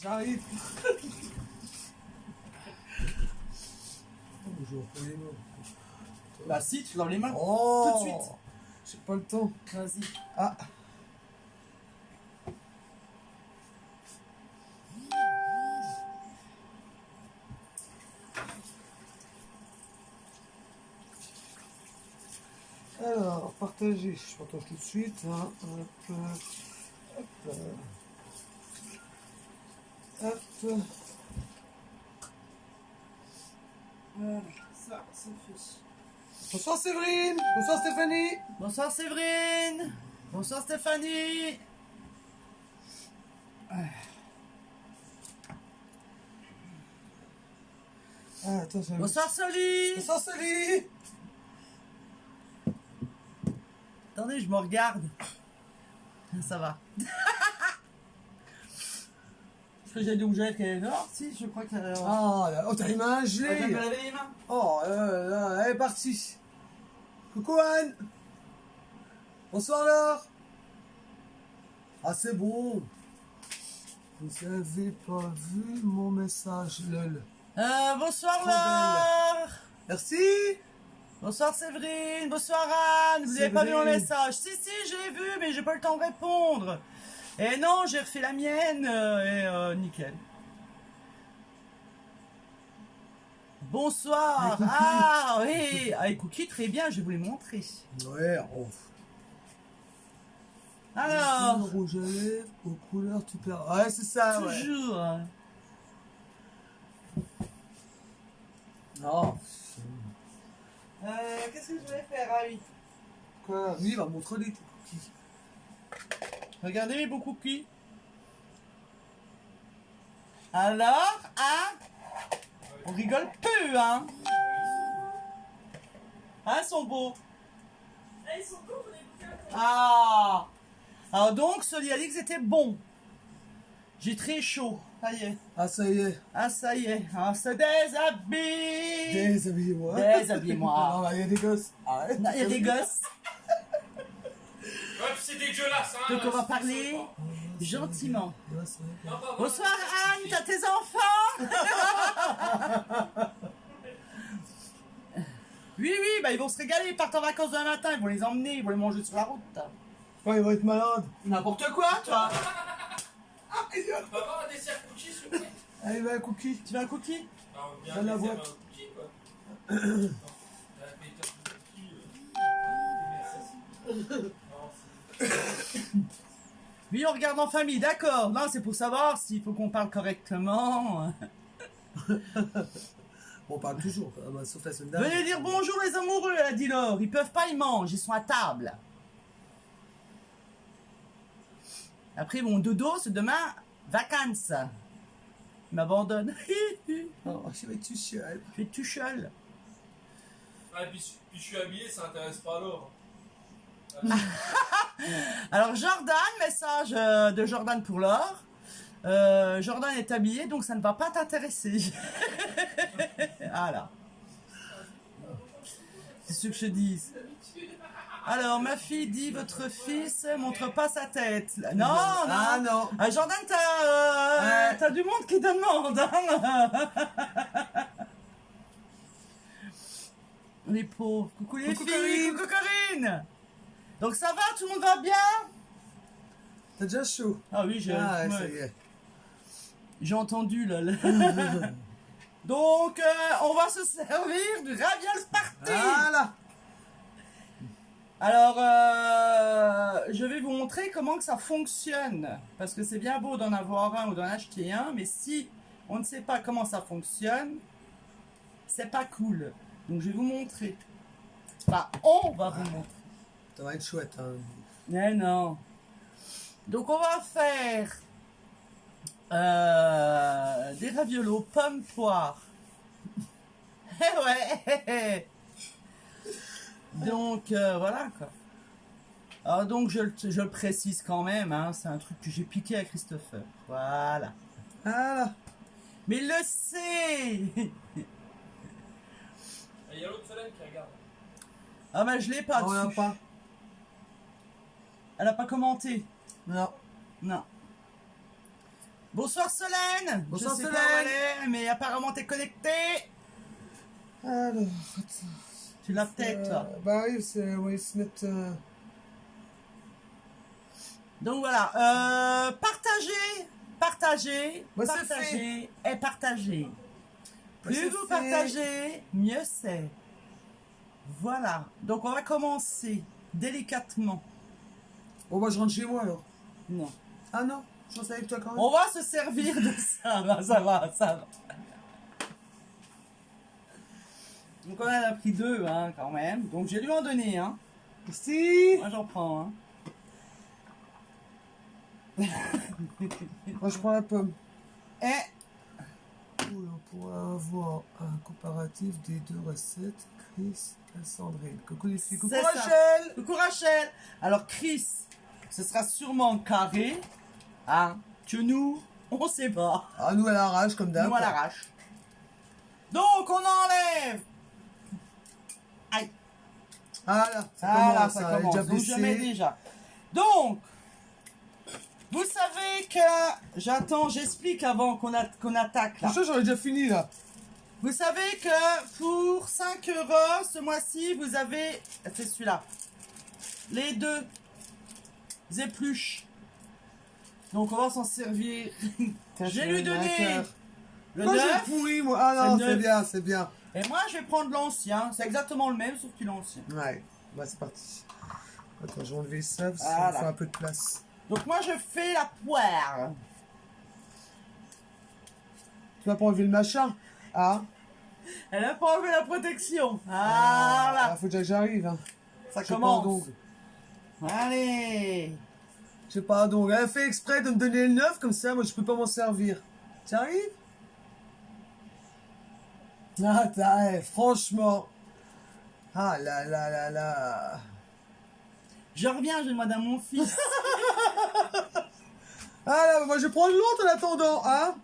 J'arrive. Bonjour, les mains. Bah si, tu laves les mains. Oh, tout de suite. J'ai pas le temps. Vas-y. Ah. Alors, partager. Je partage tout de suite. Hein. Hop, hop, hop. Voilà, ça fait. Bonsoir Séverine. Bonsoir Stéphanie. Bonsoir Séverine. Bonsoir Stéphanie. Ah, attends, ça... Bonsoir Soli. Bonsoir Soli. Attendez, je me regarde. Ça va. Est-ce que j'ai dit où j'allais qu'elle est dehors? Si, je crois qu'elle est dehors. Ah, là, oh, t'as les mains Je vais gelées. me laver les mains. Oh, là, elle est partie. Coucou Anne. Bonsoir Laure. Ah, c'est bon. Vous avez pas vu mon message, lol. Bonsoir Trop Laure. Merci. Bonsoir Séverine. Bonsoir Anne. Vous n'avez pas vu mon Séverine. message? Si, je l'ai vu, mais j'ai pas eu le temps de répondre. Et non, j'ai refait la mienne et nickel. Bonsoir. Avec Cookie. Ah oui, avec Cookie, très bien, je vais vous les montrer. Ouais, oh. Alors, Rouge à lèvres, aux couleurs, tu perds. Ouais, c'est ça, ouais. toujours. Non. Qu'est-ce que je vais faire? Ah oui. Quoi? Oui, va montrer les cookies. Regardez les beaux cookies. Alors, hein? On rigole peu, hein? Hein, ils sont beaux. Ils sont beaux, on est bien. Ah! Alors donc, celui a dit que c'était bon. J'ai très chaud. Ça y est. Ah, ça y est. Ah, ça y est. Ah, se déshabille. Déshabillez-moi. Déshabillez-moi. Non, là, il y a des gosses. Arrête. Non, il y a des gosses. Ouais, c'est dégueulasse, hein. Donc on va parler gentiment. Ouais, c'est vrai. Non, pas Bonsoir Anne, t'as tes enfants? Oui, bah ils vont se régaler, ils partent en vacances demain matin, ils vont les emmener, ils vont les manger sur la route. Ouais, ils vont être malades. N'importe quoi, toi. Ah, idiot. On va avoir un dessert cookie, s'il vous plaît. Allez, va un cookie. Tu veux un cookie? Ah, on vient Dans la un boîte. cookie, quoi. Non, mais t'as un cookie, Oui, on regarde en famille, d'accord. Non, c'est pour savoir s'il faut qu'on parle correctement. Bon, on parle toujours, bah, sauf la semaine dernière. Venez dire bonjour les amoureux, a dit Laure. Ils peuvent pas, ils mangent, ils sont à table. Après, mon dodo, c'est demain, vacances. Il m'abandonne. Oh, je vais être tout seul. Je suis tout seul. Ah, et puis je suis habillé, ça intéresse pas Laure. Alors, Jordan, message de Jordan pour Laure. Jordan est habillé, donc ça ne va pas t'intéresser. Voilà. C'est ce que je dis. Alors, ma fille dit, votre fils montre pas sa tête. Non, Ah, non. non. Ah, Jordan, t'as du monde qui te demande. Hein. Les pauvres. Coucou les Coucou, filles. Corinne. Coucou Corinne. Donc ça va, tout le monde va bien? T'as déjà chaud. Ah oui, j'ai Ah, ouais, ouais. ça y est. J'ai entendu là. Donc, on va se servir du Raviol Party. Voilà. Alors, je vais vous montrer comment que ça fonctionne. Parce que c'est bien beau d'en avoir un ou d'en acheter un, mais si on ne sait pas comment ça fonctionne, c'est pas cool. Donc, je vais vous montrer. Enfin, on va vous montrer. Ça va être chouette. Hein. Mais non. Donc, on va faire des ravioles aux pommes poires. Eh ouais. Donc, voilà quoi. Alors, donc, je le précise quand même, hein, c'est un truc que j'ai piqué à Christopher. Voilà. Voilà. Mais il le sait. Il y a l'autre Solène qui regarde. Ah, mais je l'ai pas On l'a dessus. pas. Elle a pas commenté. Non. Non. Bonsoir Solène. Bonsoir, Je sais pas Solène. où elle est, mais apparemment t'es connectée. Alors, attends. Tu l'as peut-être, toi. Bah oui, oui, se mettre... Donc voilà, partagez Bah, c'est partagez et partagez. Bah, Plus c'est vous fait. partagez, mieux c'est. Voilà, donc on va commencer délicatement. Bon, bah, je rentre chez moi, alors. Non. Ah non, je reste avec toi quand même. On va se servir de ça, là, ça va, ça va. Donc on en a pris 2, hein, quand même. Donc je vais lui en donner, hein. Merci. Moi j'en prends, hein. Moi, je prends la pomme. Et Oui, on pourra avoir un comparatif des 2 recettes. Chris et Sandrine. Coucou les filles. Coucou C'est ça. Rachel. Coucou Rachel. Alors Chris, ce sera sûrement carré, hein, que nous, on sait pas. Ah, nous à l'arrache, comme d'hab. Nous à l'arrache. Donc on enlève. Aïe. Ah là, ça Ah là, commence, ça elle est commence. déjà Donc je mets blessée. déjà. Donc, vous savez que j'attends, j'explique avant qu'on attaque là. Pour ça, j'en ai déjà fini, là. Vous savez que pour 5 € ce mois-ci, vous avez, c'est celui-là, les 2 épluches. Donc on va s'en servir. Je vais lui donner le Moi, j'ai 9 pourri, moi. Ah non, C'est c'est neuf. bien, c'est bien. et moi je vais prendre l'ancien. C'est exactement le même sauf que l'ancien. Ouais, bah, c'est parti. Attends, je vais enlever ça, parce Voilà. qu'il faut un peu de place. Donc moi je fais la poire. Tu vas pas enlever le machin? Ah, Elle a pas enlevé la protection. ah, Voilà. faut déjà que j'arrive. Hein. Ça J'ai pas un commence. dongle. Allez. J'ai pas un dongle. Elle a fait exprès de me donner le 9, comme ça, moi, je peux pas m'en servir. Tu arrives? Ah, franchement. Ah là là là là. Je reviens, j'ai demandé à mon fils. Ah là, moi, je vais prendre l'autre en attendant, hein?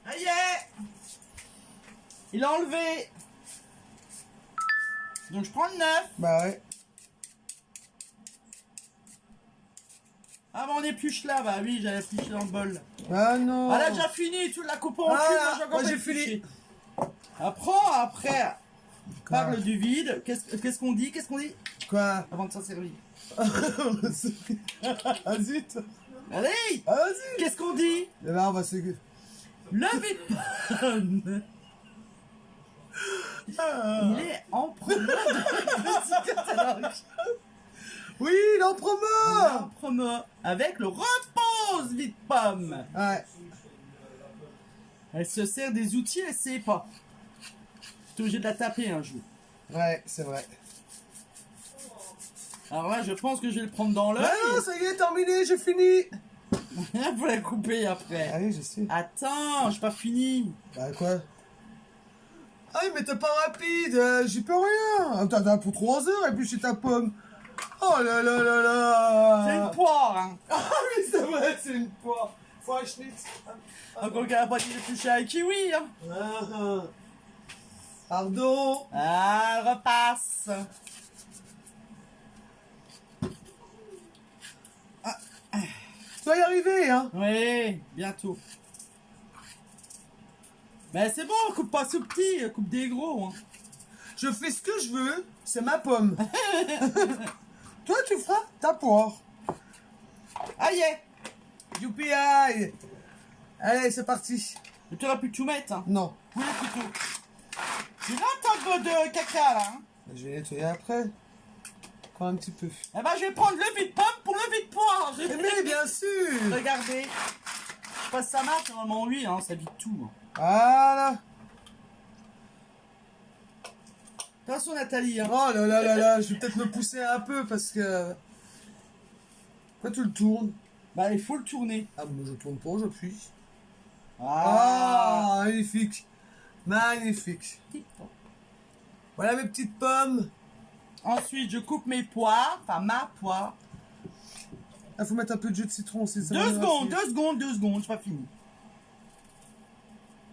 Ça y est. Il a enlevé. Donc je prends le 9. Bah ouais. Ah bah on épluche là, bah oui, j'avais épluché dans le bol. Ah non. Elle a déjà fini, tu la coupes en Ah, cul, moi, moi j'ai j'ai fini. Après, parle du vide. Qu'est-ce qu'on dit Quoi? avant de s'en servir? Ah zut. Allez, Ah vas-y. qu'est-ce qu'on dit? Et là, on va se... Le vide-pomme. Il est en promo de petit catalogue. Oui, il est en promo. En promo avec le repose vide-pomme. Ouais. Elle se sert des outils, elle sait pas. T'es obligé de la taper un jour. Ouais, c'est vrai. Alors là, je pense que je vais le prendre dans l'œil. Ah non, ça y est, terminé, j'ai fini. Faut la couper après. Ah oui, je sais. Attends, j'ai pas fini. Bah quoi? Ah oui, mais t'es pas rapide, j'y peux rien. Attends, pour 3 heures et puis chez ta pomme. Oh là là là là. C'est une poire, hein. Ah oui, c'est vrai, c'est une poire. Faut un schnitz. Encore qu'elle a pas dit de toucher à un kiwi, hein. Ah. Pardon. Ah, elle repasse. Tu vas y arriver, hein. Oui, bientôt. Mais c'est bon, coupe pas sous petit, coupe des gros, hein. Je fais ce que je veux, c'est ma pomme. Toi, tu feras ta poire. Aïe, Youpi, aïe. Allez, c'est parti. mais tu aurais pu tout mettre, hein. Non. Oui, plutôt. Tu vois ta peu de caca, là, hein. Je vais nettoyer après. Encore un petit peu. Eh ben, je vais prendre le vide-pomme pour le vide-poire. Mais bien sûr. Regardez. Je sais pas si ça marche, normalement oui, hein, ça vide tout. Hein. Voilà. Attention Nathalie, hein. Oh là là là là, je vais peut-être me pousser un peu parce que... Pourquoi tu le tournes? Bah il faut le tourner. Ah, moi je tourne pas, j'appuie. Ah. Ah, magnifique. Magnifique. Voilà mes petites pommes. Ensuite je coupe mes poires, enfin ma poire. Il faut mettre un peu de jus de citron aussi. ça 2 va secondes, rassasier. 2 secondes, j'ai pas fini.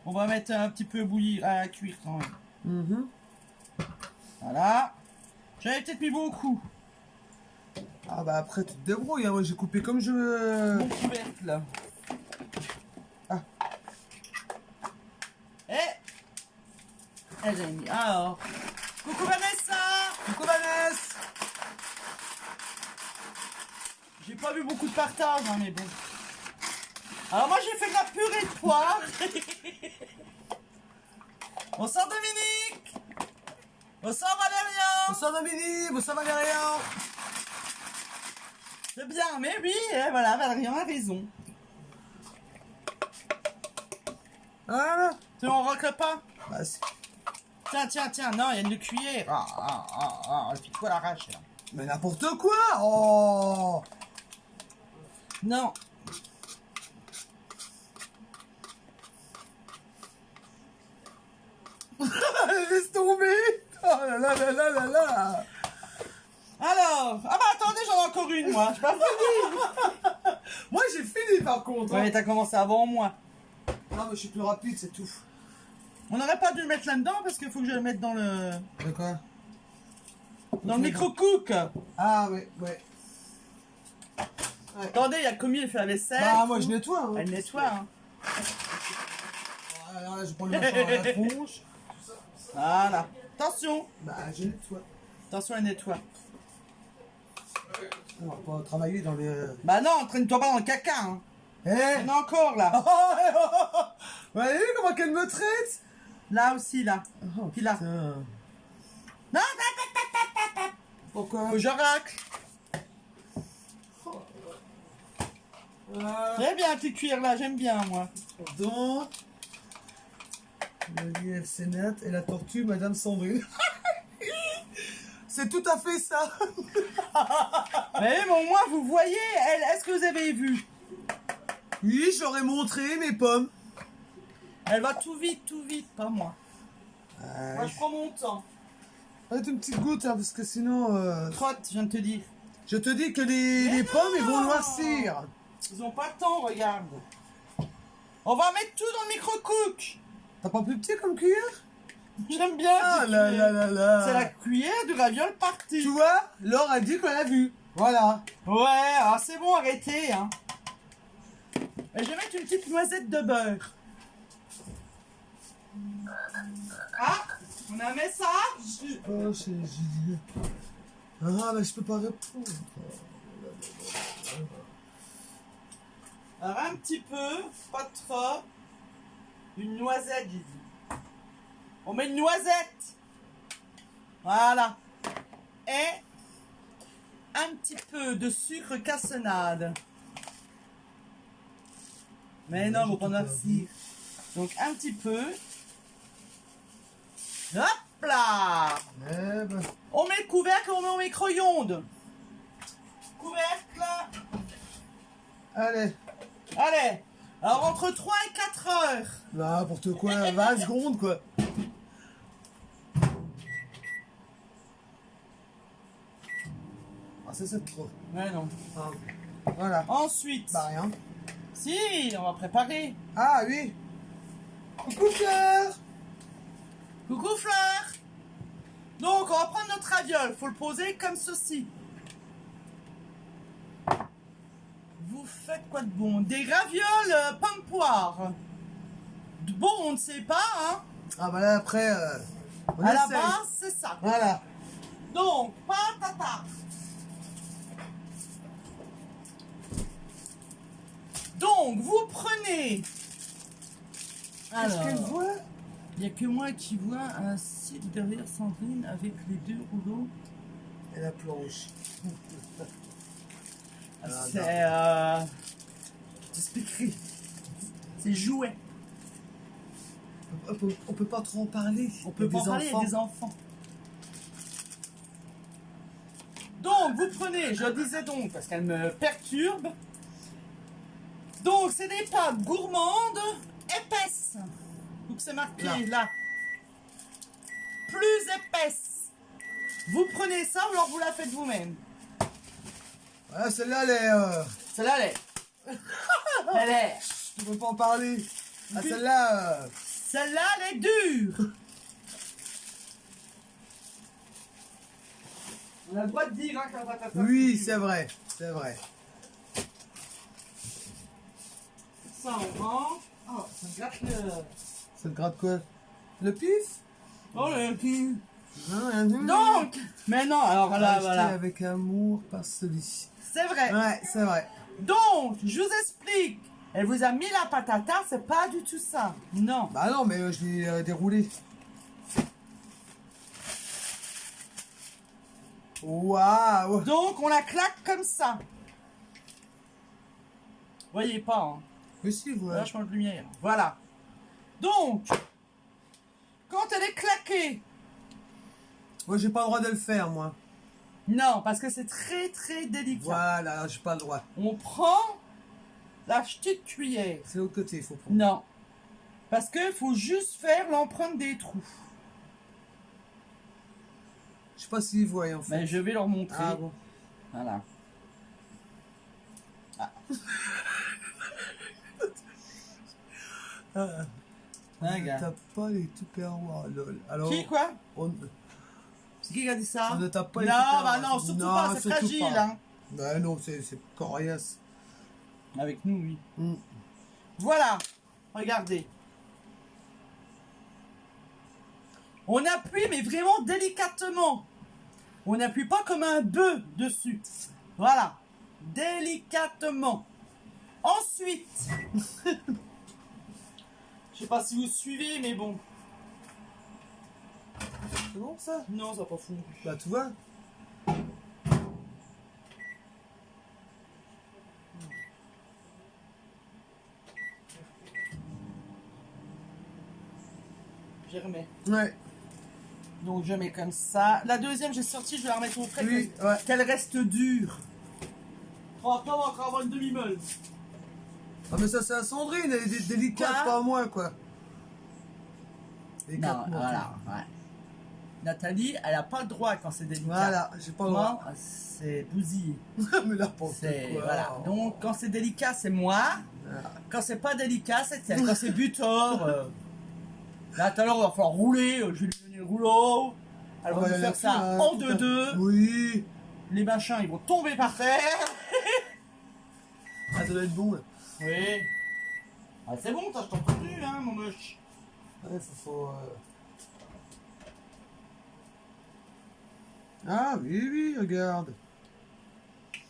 On va mettre un petit peu bouillir, à cuire quand même. Mhm. Voilà. J'en ai peut-être mis beaucoup. Ah bah après tu te débrouilles, hein. Moi j'ai coupé comme je veux. Mon couvercle. Ah. J'ai mis. Alors. Coucou Vanessa. Coucou Vanessa. J'ai pas vu beaucoup de partage, hein, mais bon. Alors moi j'ai fait de la purée de poire. Bonsoir Dominique. Bonsoir Valérian. Bonsoir Dominique, bonsoir Valérian. C'est bien, mais oui, voilà, Valérian a raison. Voilà. Tu on rocle pas? Bah, c'est- Tiens, non, il y a une cuillère. Elle fait quoi l'arrache là? mais n'importe quoi. Oh. Non. Laisse tomber. Oh là là là là là là. Alors, ah bah attendez, j'en ai encore une moi. J'ai pas fini. Moi j'ai fini par contre. Ouais, Hein. mais t'as commencé avant moi. Non mais je suis plus rapide, c'est tout. On n'aurait pas dû le mettre là-dedans parce qu'il faut que je le mette dans le De quoi? micro-cook. Ah ouais, ouais. Attendez, il y a Commis, elle fait la vaisselle. Bah moi je nettoie. Hein. Elle nettoie. Hein. Alors là je prends le machin à la tronche. Voilà. Attention. Bah je nettoie. Attention, elle nettoie. On va pas travailler dans les... Bah non, entraîne-toi pas dans le caca. Hein. Eh. Il y en a encore là. Vous avez vu comment qu'elle me traite? Là aussi, là. Oh, Puis là. putain. Non, Pourquoi? faut que je racle. Très bien, petite cuillère là, j'aime bien moi. Pardon. Le UFC Net et la tortue Madame Sandrine. C'est tout à fait ça. Mais bon, moi, vous voyez, est-ce que vous avez vu? Oui, j'aurais montré mes pommes. Elle va tout vite, pas moi. Moi, je prends mon temps. Arrête une petite goutte, hein, parce que sinon... Trotte, je viens de te dire. Je te dis que les pommes, ils vont noircir. Ils ont pas le temps, regarde. On va mettre tout dans le micro-cook. T'as pas plus petit comme cuillère? J'aime bien. Ah cette là cuillère. là là là. C'est la cuillère du raviol parti. Tu vois, Laure a dit qu'on l'a vu. Voilà. Ouais, ah, c'est bon, arrêtez. Hein. Et je vais mettre une petite noisette de beurre. Ah, on a un message. Oh, c'est Julien. Ah, mais je peux pas répondre. Alors un petit peu, pas trop. Une noisette, j'ai dit. On met une noisette. Voilà. Et un petit peu de sucre cassonade. Mais non, faut pas noircir. Donc un petit peu. Hop là. Eh ben, On met le couvercle, on met au micro-ondes. Couvercle. allez. Allez. Alors entre 3 et 4 heures. N'importe quoi, 20 secondes quoi. Ah, ça c'est trop. Ouais, non. Ah, voilà. Ensuite. Bah rien. Si, on va préparer. Ah oui. Coucou Fleur. Coucou Fleur. Donc, on va prendre notre raviol. Faut le poser comme ceci. Vous faites quoi de bon? Des ravioles pommes poire. De bon, on ne sait pas, hein. Ah bah là après, on À la essaye. base, c'est ça. Voilà. Donc, patata. Donc, vous prenez. Qu'est-ce qu'elle voit? Il n'y a que moi qui vois un site derrière Sandrine avec les 2 rouleaux. Et la planche. C'est. Je t'expliquerai. C'est jouet. On peut pas trop en parler. On peut Il y a pas en parler, il y a des enfants. Donc, vous prenez, je disais donc, parce qu'elle me perturbe. Donc, c'est des pâtes gourmandes, épaisses. Donc, c'est marqué là. Plus épaisse. Vous prenez ça ou alors vous la faites vous-même. Voilà, celle-là, elle est... Celle-là, elle est. Elle est. Je peux pas en parler. Ah, celle-là... Celle-là, elle est dure. On a le droit de dire hein, quand la patata. Oui, c'est vrai. C'est vrai. Ça, on range. Oh, ça me gratte le. Ça te gratte quoi? Le pif? Oh, le cul. Non, rien de- Donc, maintenant, alors là, Acheté voilà. avec amour par celui-ci. C'est vrai. Ouais, c'est vrai. Donc, je vous explique. Elle vous a mis la patata, c'est pas du tout ça. Non. Bah non, mais je l'ai déroulé. Waouh! Donc, on la claque comme ça. Voyez pas, hein. Mais si, voilà. Là, je change de lumière. Voilà. Donc, quand elle est claquée, Moi, j'ai pas le droit de le faire, moi. non, parce que c'est très très délicat. Voilà, j'ai pas le droit. On prend la petite cuillère. C'est l'autre côté, il faut prendre. Non. Parce qu'il faut juste faire l'empreinte des trous. Je sais pas s'ils voient, en fait. Mais je vais leur montrer. Ah bon. Voilà. Ah, on ne Regarde. tape pas les tupperwares, lol. Alors, Qui, quoi? on, C'est qui a dit ça? on ne tape pas les Non, tupperwares. bah non, surtout pas, c'est surtout fragile, pas. hein. Bah non, c'est coriace. Avec nous, oui. Mm. Voilà, regardez. On appuie, mais vraiment délicatement. On n'appuie pas comme un bœuf dessus. Voilà, délicatement. Ensuite, je sais pas si vous suivez, mais bon. C'est bon, ça? Non, ça va pas fou. Bah, tu vois. J'y remets. Ouais. Donc je mets comme ça. La deuxième, j'ai sorti, je vais la remettre au frais. Oui, ouais. Qu'elle reste dure. Oh, attends, on va encore avoir une demi-meule. Ah, mais ça, c'est à Sandrine, elle est délicate, Quoi? pas à moi, quoi. Non, Délicatement, voilà, ouais. Nathalie, elle a pas le droit quand c'est délicat. Voilà, j'ai pas le droit. Moi, c'est bousillé. Mais n'importe C'est quoi. voilà. Donc quand c'est délicat, c'est moi. Voilà. Quand c'est pas délicat, c'est elle. Quand c'est butor, là tout à l'heure on va falloir rouler. Je vais lui donner le rouleau. Elle va Ouais, nous elle faire a ça fait, en tout à- 2-2. Oui. Les machins, ils vont tomber par terre. Ah, ça doit être bon, là. Oui. Ah, c'est bon, t'as je t'en prie, hein, mon moche. Ouais, faut... Ah, oui, oui, regarde. Ils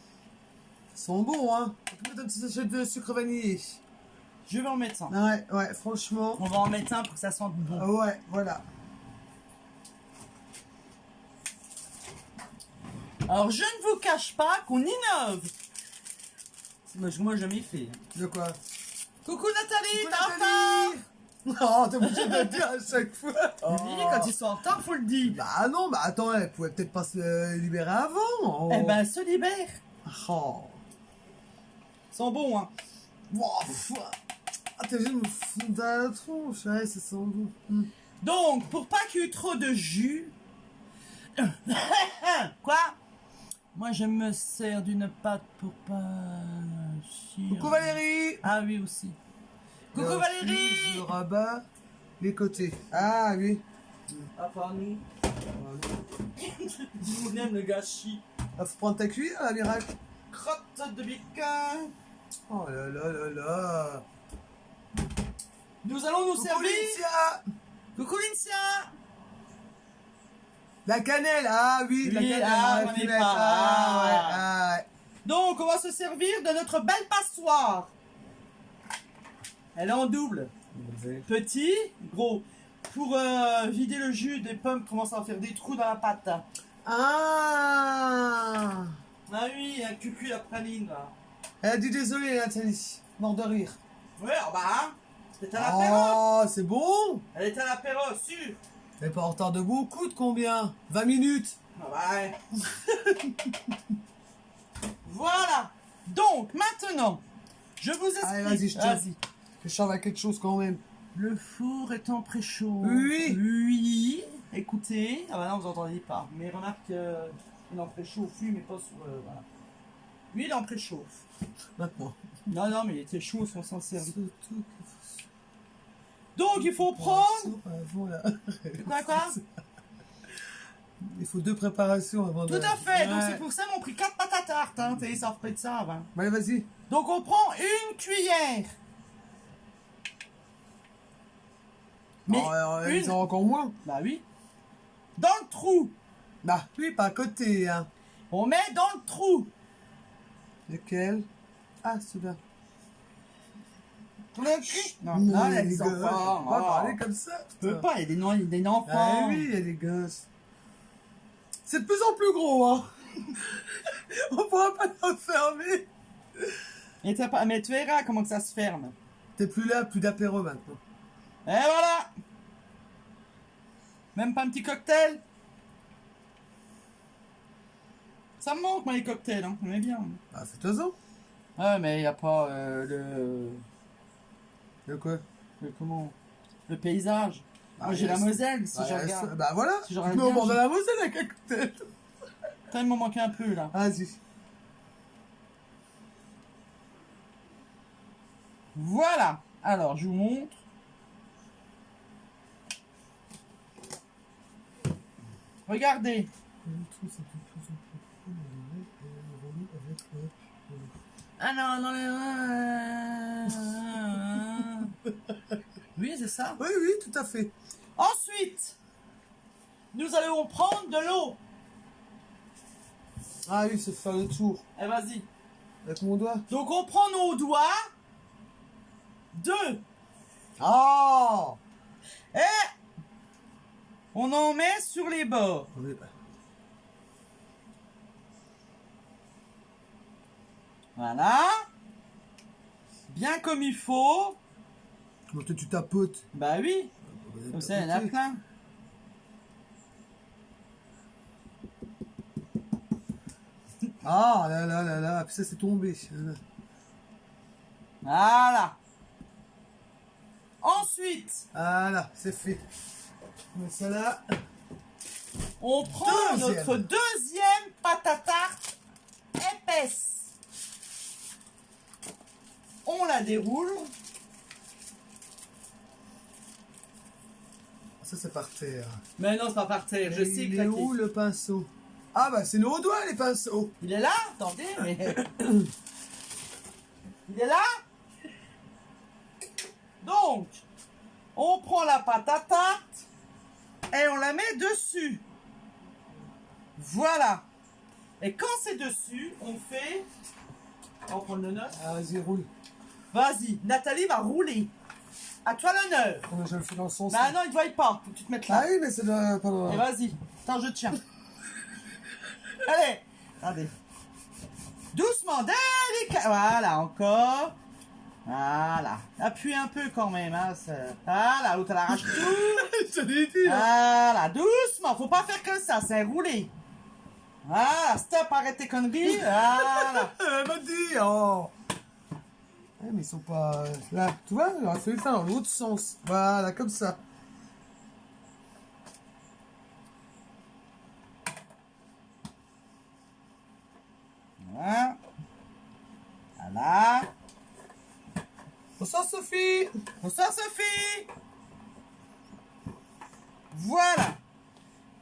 sont bons, hein. On peut mettre un petit sachet de sucre vanillé. Je vais en mettre un. Ouais, ouais, franchement. On va en mettre un pour que ça sente bon. Ah ouais, voilà. Alors, je ne vous cache pas qu'on innove. Moi, je m'y fais. De quoi? Coucou Nathalie, Coucou, t'es en Nathalie. retard? Non, t'es obligé de le dire à chaque fois. Oui, quand ils sont en retard, faut le dire. Bah non, bah attends, elle pouvait peut-être pas se libérer avant. Eh ben, elle se libère. Oh. Ils sont bons, hein. Wow, pff. Ah, t'es obligé de me foutre dans la tronche. Ouais, ça sent bon. Donc, pour pas qu'il y ait trop de jus... Quoi? Moi, je me sers d'une pâte pour pas... chier. Coucou Valérie. Ah oui, aussi. Coucou Là, Valérie. Je rabat les côtés. Ah oui. Ah, pas nous. Nous, on aime le gâchis. Ah, faut prendre ta cuillère, la miracle. Crotte de bacon. Oh là là là là. Nous allons nous Coucou servir... Lyncia. Coucou Lyncia. La cannelle, ah oui, la Oui, cannelle. ah, on on aurait pu est mettre. pas- Ah ouais, ah ouais. Donc, on va se servir de notre belle passoire. Elle est en double. Petit, gros. Pour vider le jus des pommes, commence à faire des trous dans la pâte. Ah. Ah oui, un cucu la praline là. Elle a dit désolé, Nathalie. Mort de rire. Ouais, ah bah, hein. C'était à l'apéro. Oh, c'est bon. Elle était à l'apéro, sûr. Elle est pas en retard de beaucoup, de combien? 20 minutes. Ah bah, ouais. Voilà. Donc, maintenant, je vous explique. Allez, vas-y, je tiens. Je change à quelque chose quand même. Le four est en préchauffe. Oui. Oui. Écoutez. Ah bah non, vous entendez pas. Mais remarque qu'il est en préchauffe, oui, mais pas sur... voilà. Lui, il est en préchauffe. Maintenant. Non, non, mais il était chaud, on s'en servir. Surtout Donc, Donc, il faut prendre... Avant, là. Quoi? Il faut 2 préparations avant Tout de... à fait. Donc, Ouais. c'est pour ça qu'on pris 4 pâtes à tarte. Hein. Ils savent pas de ça avant. Allez, vas-y. Donc, on prend une cuillère. Mais Ils ont encore moins. Bah oui. Dans le trou. Bah, oui, pas à côté, hein. On met dans le trou. Lequel? Ah, celui-là. Non, non, les gosses, enfants. on va Oh. parler comme ça. Je peux putain. pas, il y a des enfants. Ah oui, il y a des gosses. C'est de plus en plus gros, hein. On pourra pas l'enfermer. Et t'as pas... Mais tu verras comment que ça se ferme. T'es plus là, plus d'apéro maintenant. Et voilà. Même pas un petit cocktail. Ça me manque, moi, les cocktails. Hein. On est bien. Ah, fais-toi-en. Ouais, mais il n'y a pas De quoi? comment? Le paysage. Moi, j'ai yes. la Moselle, si Bah, je regarde. Bah voilà. Si je regarde Mais on bien, mange je- à la Moselle avec un cocktail. Putain, il m'en manque un peu, là. Vas-y. Voilà. Alors, je vous montre. Regardez. Ah non, non, oui, c'est ça. Oui, oui, tout à fait. Ensuite, nous allons prendre de l'eau. Ah oui, c'est faire le tour. Eh, vas-y. Avec mon doigt. Donc, on prend nos doigts. 2. Ah! Et on en met sur les bords. Oui. Voilà. Bien comme il faut. Bon, toi, tu tapotes. Bah oui. Comme ça, il y en a plein. Ah là là là là, puis ça c'est tombé. Voilà. Ensuite, Voilà, c'est fait. On met ça là. on prend Deuxième. notre deuxième pâte à tarte épaisse. On la déroule. Ça c'est par terre. Mais non, c'est pas par terre. Je Et sais il est claquer. où le pinceau? Ah bah c'est nos doigts les pinceaux. Il est là. Attendez, mais... Il est là. Donc, on prend la pâte à tarte et on la met dessus. Voilà. Et quand c'est dessus, on fait... On va prendre le note. Ah vas-y roule. Vas-y, Nathalie va rouler. À toi l'honneur. Oh, je le fais dans le sens. Bah non, il ne voit pas. Faut que tu te mettes là. Ah oui mais c'est de... Pardon. Et vas-y. Attends, je tiens. Allez. Regardez. Doucement, délicat. Voilà, encore. Voilà. Appuie un peu quand même. Hein, voilà, l'autre elle arrache tout. Je l'ai dit. Hein. Voilà, doucement. Faut pas faire que ça, c'est rouler. Voilà, stop, arrête tes conneries. Voilà. Elle m'a dit. Oh. Ouais, mais ils sont pas... Là, tu vois, il aurait fallu le faire dans l'autre sens. Voilà, comme ça. Voilà. Voilà. Bonsoir Sophie. Bonsoir Sophie. Voilà.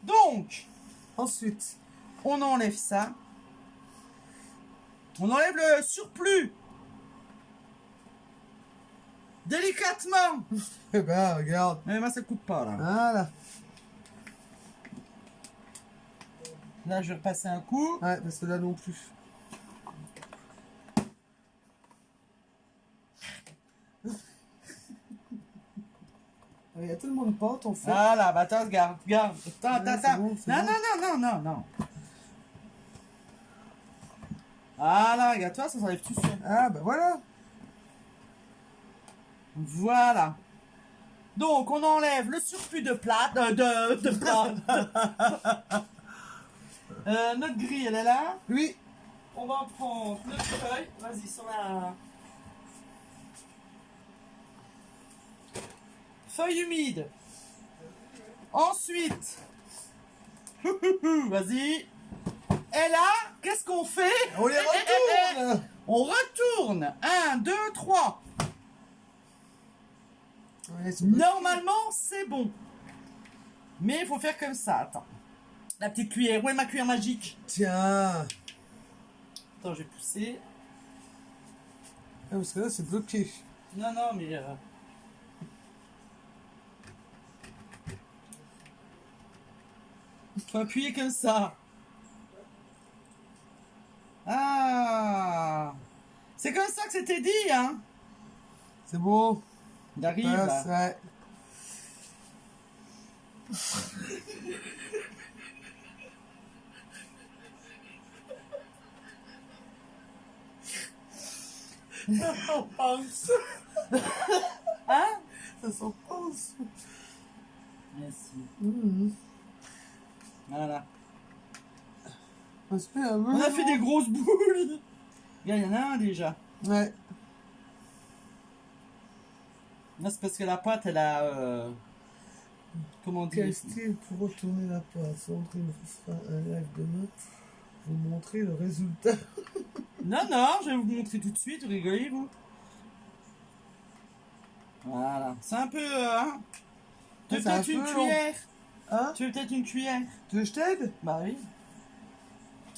Donc, Ensuite. on enlève ça. On enlève le surplus. Délicatement. Eh ben regarde. Mais moi ça coupe pas là. Voilà. Là je vais repasser un coup. Ouais, parce que là non plus. Il y a tellement de pâtes en fait. Voilà, bah attends, regarde, regarde. Attends, Ouais, attends, c'est bon, c'est non, bon. non, non, non, non, non. Voilà, regarde-toi, ça s'enlève tout seul. Ah bah voilà. Voilà. Donc, on enlève le surplus de plate, de plate. Notre grille, elle est là. Oui. On va prendre notre feuille. Vas-y, sur la... Feuille humide. Ensuite... Vas-y. Et là, qu'est-ce qu'on fait? On les retourne. On retourne. 1, 2, 3. Ouais, c'est pas- Normalement, c'est bon. Mais il faut faire comme ça. Attends. La petite cuillère. Où est ma cuillère magique? Tiens. Attends, je vais pousser. Ah, parce que là, c'est bloqué. Non, non, mais... Faut appuyer comme ça. Ah. C'est comme ça que c'était dit, hein. C'est bon. Il arrive, Passe, là. ouais. On pense. Hein? Ça s'en passe. Merci. Mmh. Voilà. Parce que, ah, On a fait des grosses boules. Il y en a un déjà. Ouais. Là, c'est parce que la pâte, elle a... comment dire? Quel style pour retourner la pâte? Sandrine vous fera un live demain. Vous montrer le résultat. Non, non, je vais vous montrer tout de suite. Vous rigolez, vous? Voilà. C'est un peu... hein? Tu veux C'est un peut-être une peu cuillère? Hein? Tu veux peut-être une cuillère? Tu veux que je t'aide? Bah oui.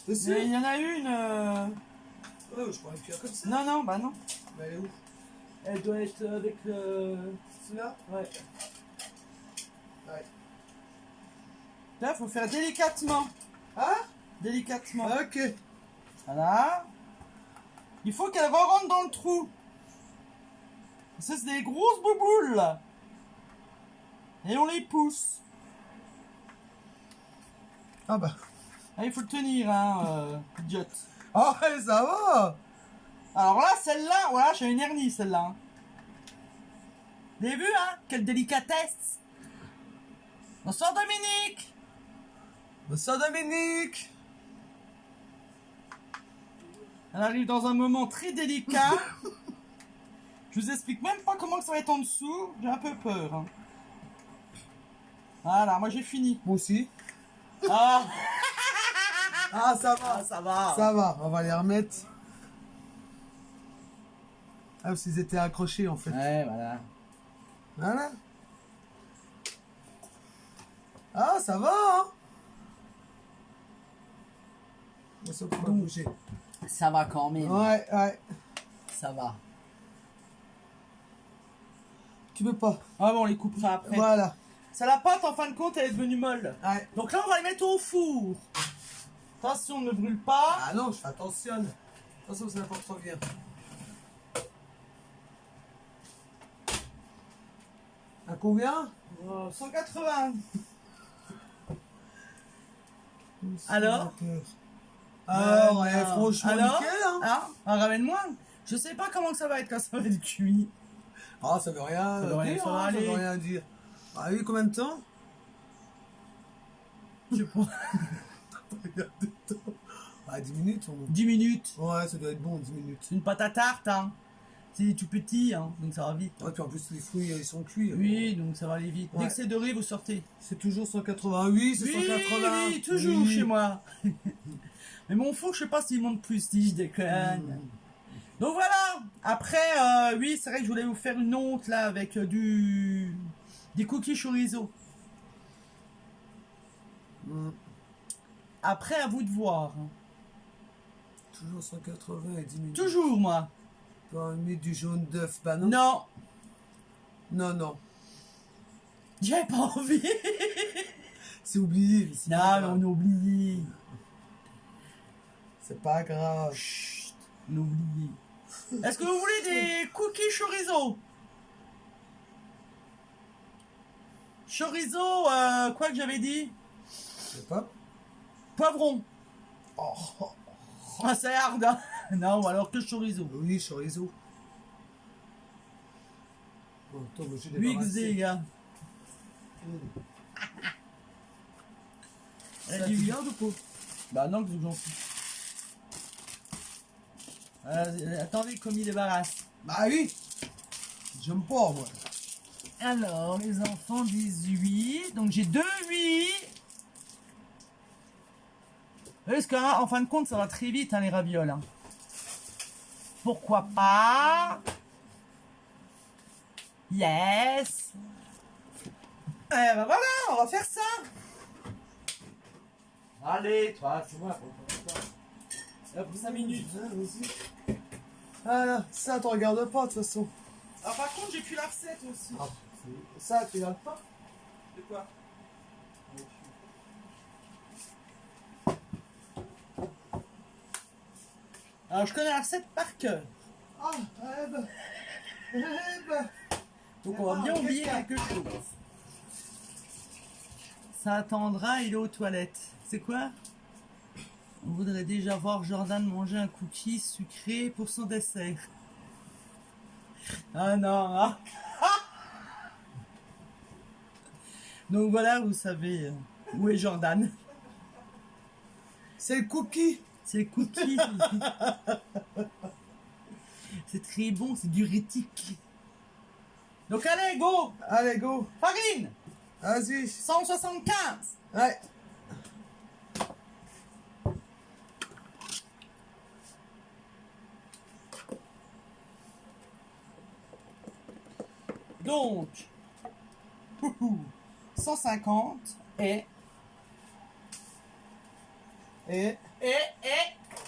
T'es sûr? Mais il y en a une... Oh, je prends une cuillère comme ça. Non, non, bah non. Bah, elle est où? Elle doit être avec le... Celui-là? Ouais. Ouais. Là, faut faire délicatement. Ah? Délicatement. Ok. Voilà. Il faut qu'elle rentre dans le trou. Ça, c'est des grosses bouboules, là. Et on les pousse. Ah bah. Ah, il faut le tenir, hein, idiote. Ah ouais, ça va. Alors là, celle-là, voilà, j'ai une hernie, celle-là. Hein. Vous avez vu, hein? Quelle délicatesse. Bonsoir, Dominique. Bonsoir Dominique. Elle arrive dans un moment très délicat. Je vous explique même pas comment ça va être en dessous. J'ai un peu peur. Hein. Voilà, moi j'ai fini. Moi aussi. Ah, Ah, ça va. ah, ça va. Ça va, on va les remettre. Ah, parce qu'ils étaient accrochés en fait. Ouais, voilà. Voilà. Ah, ça va, hein. Bon, ça peut pas bouger. Ça va quand même. Ouais, ouais. Ça va. Tu peux pas. Ah bon, on les coupera après. Voilà. Ça, la pâte, en fin de compte, elle est devenue molle. Ouais. Donc là, on va les mettre au four. Attention, ne brûle pas. Ah non, je fais attention. Attention, c'est n'importe trop bien. À combien? 180. Alors? Alors, Ouais, franchement, alors nickel, hein. Ah, ramène-moi. Je sais pas comment que ça va être quand ça va être cuit. Ah, ça veut rien Ça veut rien, dire, ça va hein, ça aller. veut rien dire. Ah oui, combien de temps? Je sais pas. Regarde le temps. Ah, 10 minutes. 10 minutes. Ouais, ça doit être bon, 10 minutes. C'est une pâte à tarte, hein. C'est tout petit, hein. Donc ça va vite. Ah, puis en plus, les fruits, ils sont cuits. Oui, donc ça va aller vite. Dès Ouais. que c'est doré, vous sortez. C'est toujours 188, c'est Oui, 180. oui, toujours Oui. chez moi. Mais mon four, je sais pas s'il monte plus, si je déconne. Donc voilà. Après, oui, c'est vrai que je voulais vous faire une autre là avec des cookies chorizo. Mm. Après, à vous de voir. hein. Toujours 180 et 10 minutes. Toujours, moi. Pas mettre du jaune d'œuf, bah non. Non, Non, non. j'avais pas envie. C'est oublié. C'est Non, pas mais grave. on a oublié. C'est pas grave. Chut, on a oublié. Est-ce que vous voulez des cookies chorizo? Chorizo, quoi que j'avais dit? Je sais pas. Poivron. Oh, oh. Ah, c'est hard, hein. Non, alors que chorizo. Oui, chorizo. Bon, attends, moi, j'ai Oui, débarrassé. les gars. Ça tu viande ou pas? Bah non, que j'en suis. Attendez, comme il débarrasse. Bah oui. J'aime pas, moi. Alors, les enfants, 18. Donc, j'ai 2 8. Parce qu'en fin de compte, ça va très vite, hein, les ravioles. Hein. Pourquoi pas? Yes. Eh ben voilà, on va faire ça. Allez, toi, c'est moi. Pour 5 minutes. Ah là, ça, t'en regardes pas de toute façon. Ah, par contre, j'ai plus la recette aussi. Ah, ça, tu regardes pas. De quoi? Alors, je connais la recette par cœur. Ah, eh ben. Eh ben. Donc, on va bien oublier quelque chose. Ça attendra, il est aux toilettes. C'est quoi? On voudrait déjà voir Jordan manger un cookie sucré pour son dessert. Ah non, hein. Donc voilà, vous savez où est Jordan. C'est le cookie. C'est le cookie. C'est très bon, c'est diurétique. Donc allez, go. Allez, go. Farine. Vas-y. 175. Ouais. Donc, 150 et...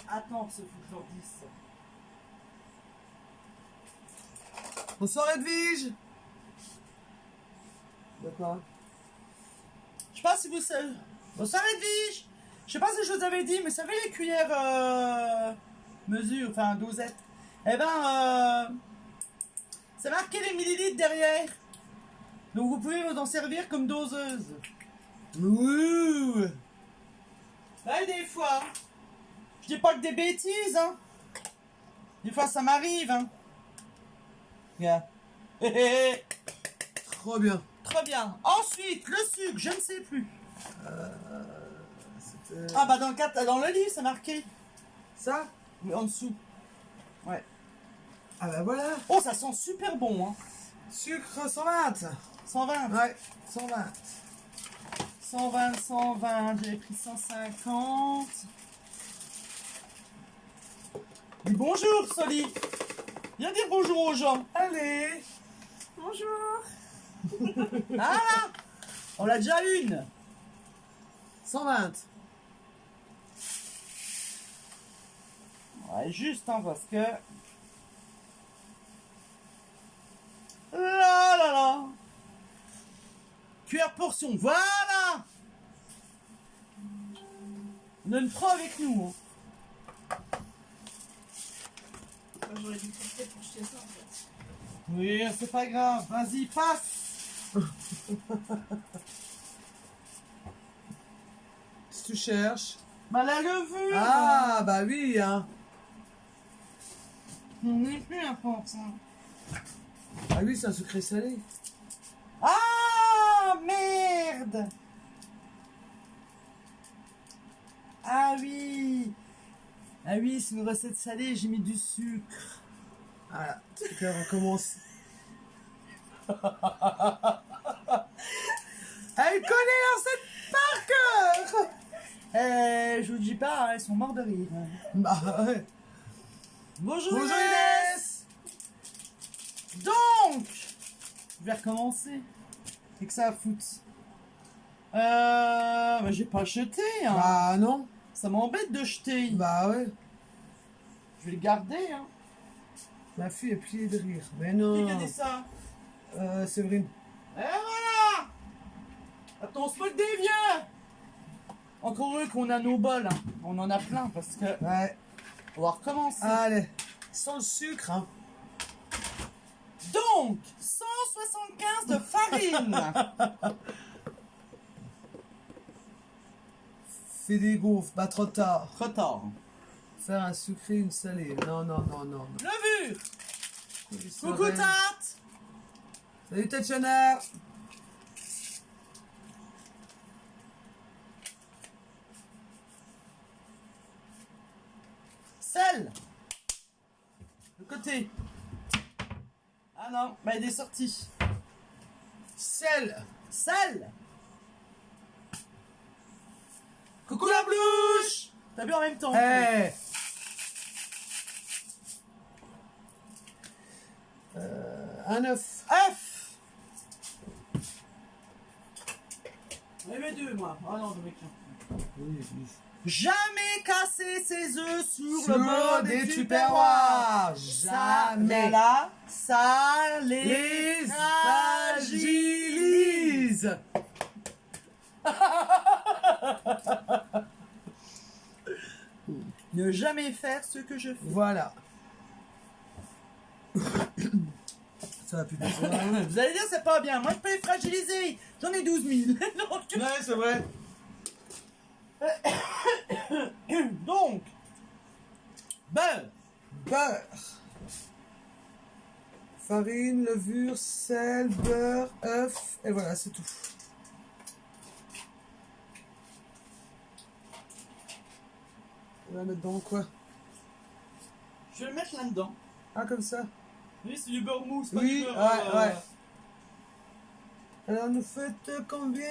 Attends, ce fouteur 10. Bonsoir Edwige. D'accord. Je sais pas si vous savez... Bonsoir Edwige. Je sais pas si je vous avais dit, mais vous savez les cuillères mesure, enfin dosettes. Eh ben, c'est marqué les millilitres derrière. Donc vous pouvez vous en servir comme doseuse. Ouh. Là, des fois, je dis pas que des bêtises, hein. Des fois, ça m'arrive, hein. Regarde. Trop bien. Très bien. Ensuite, le sucre, je ne sais plus. C'était... Ah bah dans le livre, c'est marqué. Ça? Oui, en dessous. Ouais. Ah bah voilà. Oh, ça sent super bon, hein. Sucre 120. 120. Ouais, 120. 120. J'avais pris 150. Dis bonjour, Soli. Viens dire bonjour aux gens. Allez. Bonjour. Ah là, on l'a déjà une. 120. Ouais, juste, hein, parce que... Là là là. Cuillère portion, voilà. On a une pro avec nous. Hein. J'aurais dû porter pour jeter ça en fait. Oui, c'est pas grave. Vas-y, passe. Si tu cherches. Bah la levure. Ah bah oui, hein. On n'est plus à force. Hein. Ah oui, c'est un sucré salé. Ah merde. Ah oui. Ah oui, c'est une recette salée, j'ai mis du sucre. Voilà, donc là, on commence. Elle connaît la recette par cœur. Je vous dis pas, hein, ils sont morts de rire. Bah ouais. Bonjour, Bonjour Inès. Donc, je vais recommencer. C'est que ça à foutre. Bah, j'ai pas jeté. Hein. Bah non. Ça m'embête de jeter. Bah ouais. Je vais le garder. Hein. Ma fille est pliée de rire. Mais Qui non. a dit ça? Séverine. Et voilà. Attends, on se moque des vieux. Encore heureux qu'on a nos bols. Hein. On en a plein parce que... Ouais. On va recommencer. Allez. Sans le sucre, hein. Donc, 175 de farine. Fais des gaufres, pas trop tard. Trop tard. Faire un sucré, une salée. Non, non, non, non. Levure. non. Coucou Tate. Salut Tatiana. Sel. Le côté. Ah non, bah il est sorti. Sel. Sel. Coucou la blouche. T'as bu en même temps. Eh. Un œuf. F. J'en avais deux, moi. Ah non, j'en ai qu'un. Oui, oui. Jamais casser ses œufs sur Sur le bord des des tupperwares. tupperwares. Jamais. Là, ça les Les fragilise. Ne jamais faire ce que je fais. Voilà. Ça va plus bien. Vous allez dire c'est pas bien. Moi je peux les fragiliser. J'en ai 12 000. Donc, Ouais, c'est vrai. donc beurre. Beurre. Farine, levure, sel, beurre, œuf. Et voilà, c'est tout. On va mettre dans quoi? Je vais le mettre là-dedans. Ah, comme ça. Oui, c'est du beurre mousse, pas Oui, du beurre. ouais. Alors, nous faites combien?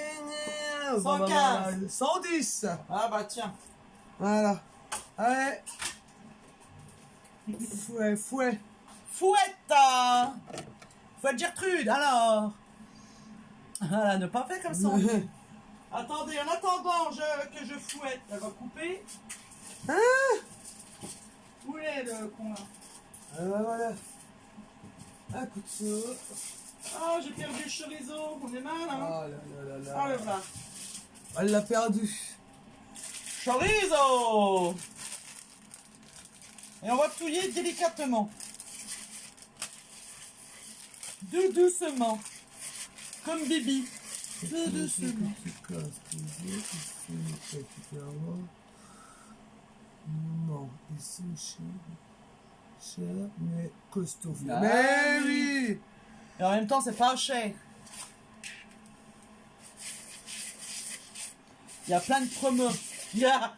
115. 110. Ah bah tiens. Voilà. Allez. Fouet, fouet. Fouette. Fouette Gertrude, alors. Voilà, ne pas faire comme ça. Attendez, en attendant que je fouette, elle va couper. Où est le con là? Voilà. Un couteau. Ah, j'ai perdu le chorizo, on est mal Oh hein. là là là là. Ah le voilà. Elle l'a perdu. Chorizo. Et on va touiller délicatement. Tout doucement. Comme Bibi. Tout doucement. Non, ils sont chers, mais costauds. Ah Mais oui. oui. Et en même temps, c'est pas cher. Il y a plein de promos. Yeah.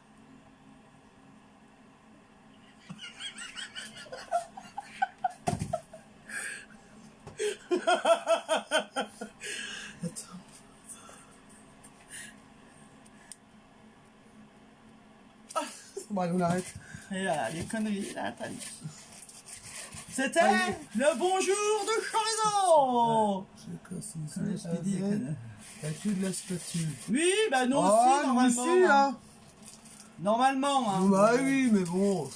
Attends. Bon, allez, on arrête. Et voilà, les conneries, là, t'as dit. C'était le bonjour de Chorizo. J'ai cassé Comment ça je t'ai dit, avec connard. la queue de la spatule. Oui, bah nous Oh, aussi, nous normalement. aussi, hein. hein. Normalement, hein. Bah oui, mais bon.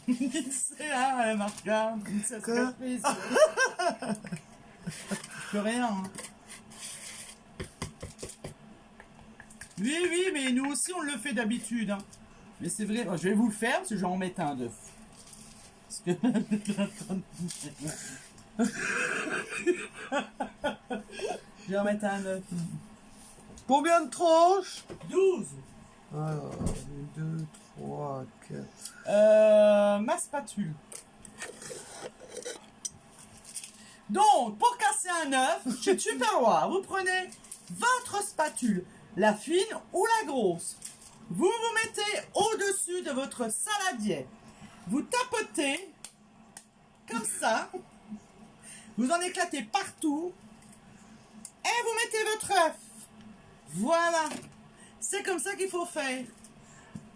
C'est là, elle m'a regardé. Ça se Quoi? cache ici. Plus rien. Hein. Oui, oui, mais nous aussi, on le fait d'habitude. Hein. Mais c'est vrai, je vais vous le faire parce que je vais en mettre un d'œuf. Parce que... je vais en mettre un œuf. Combien de tranches? 12. Alors, 2, 3, 4. Ma spatule. Donc, pour casser un œuf, chez Tupperware, vous prenez votre spatule, la fine ou la grosse. Vous vous mettez au-dessus de votre saladier. Vous tapotez, comme ça. Vous en éclatez partout. Et vous mettez votre œuf. Voilà. C'est comme ça qu'il faut faire.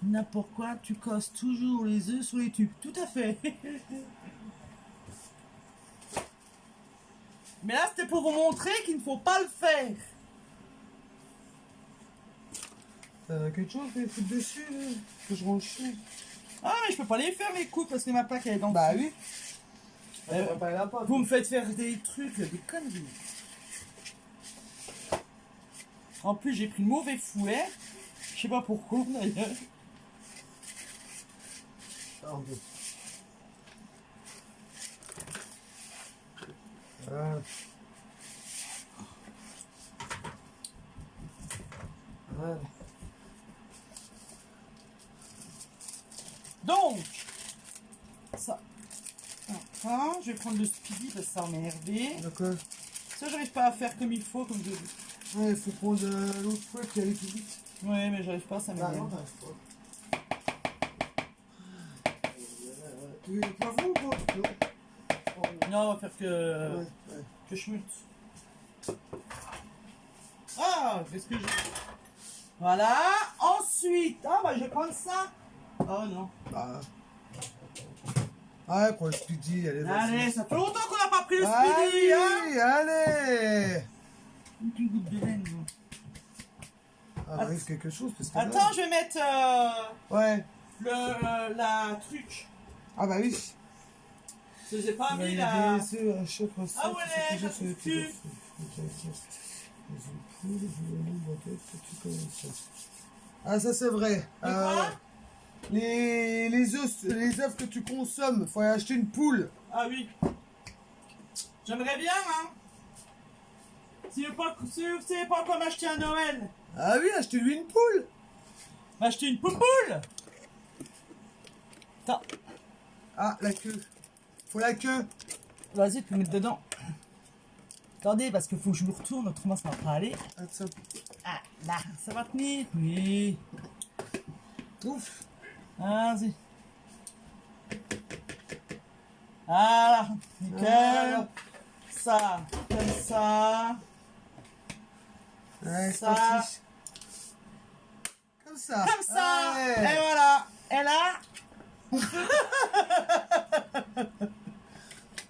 N'importe quoi, tu casses toujours les œufs sur les tubes. Tout à fait. Mais là, c'était pour vous montrer qu'il ne faut pas le faire. T'as quelque chose à foutre dessus, là, que je range ça? Ah, mais je peux pas les faire, mes coups, parce que ma plaque, elle est dans le Bah fond. oui. Pas la pâte. Vous me faites faire des trucs, des conneries. En plus, j'ai pris le mauvais fouet. Je sais pas pourquoi, d'ailleurs. Pardon. Ah. Voilà. Donc, ça. Enfin, je vais prendre le speedy parce que ça m'a énervé. D'accord. Ça, j'arrive pas à faire comme il faut, comme je veux. Ouais, il faut prendre l'autre fois qui allait plus vite. Ouais, mais j'arrive pas, ça Ah non, m'énerve. t'arrives pas. Tu veux le plafond ou pas? Non, on va faire que. Ouais, Que schmutz. Ah, qu'est-ce que j'ai. Voilà. Ensuite. Ah, bah, je vais prendre ça. Oh non. Bah. Ouais, prends le Speedy, allez, vas-y. Allez, ça fait longtemps qu'on n'a pas pris le Allez, Speedy, hein. allez. Une goutte de laine, moi. Ah, il arrive quelque chose, parce que là- Attends, je vais mettre Ouais. la truc. Ah bah oui. Parce que j'ai pas mis la... Ah ouais, ça se tue. Ah, ça c'est vrai. quoi Les œufs que tu consommes, faut aller acheter une poule. Ah oui. J'aimerais bien, hein. Si vous savez pas quoi m'acheter à Noël, Ah oui, achetez-lui une poule. m'acheter une poupoule. Attends, Ah, la queue. Faut la queue. vas-y, tu peux mettre dedans. Attendez, parce qu'il faut que je me retourne, autrement ça va pas aller. Attends. Ah, là, ça va tenir. Oui. Ouf. Vas-y. Voilà, nickel. Voilà. Ça, comme ça. Ouais, c'est Ça. parti. Comme ça. Comme ça. Ouais. Et voilà. Et là.